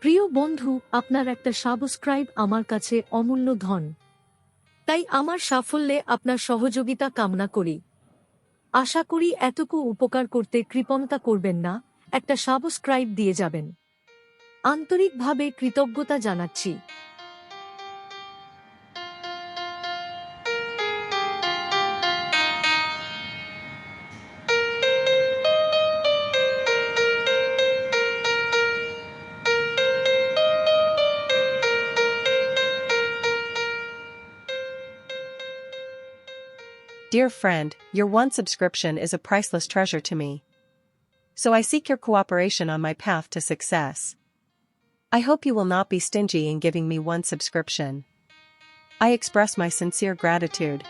প্রিয় বন্ধু, আপনার একটা সাবস্ক্রাইব আমার কাছে অমূল্য ধন। তাই আমার সাফল্যে আপনার সহযোগিতা কামনা করি। আশা করি এতটুকু উপকার করতে কৃপণতা করবেন না, একটা সাবস্ক্রাইব দিয়ে যাবেন। আন্তরিকভাবে কৃতজ্ঞতা জানাচ্ছি। Dear friend, your one subscription is a priceless treasure to me. So I seek your cooperation on my path to success. I hope you will not be stingy in giving me one subscription. I express my sincere gratitude.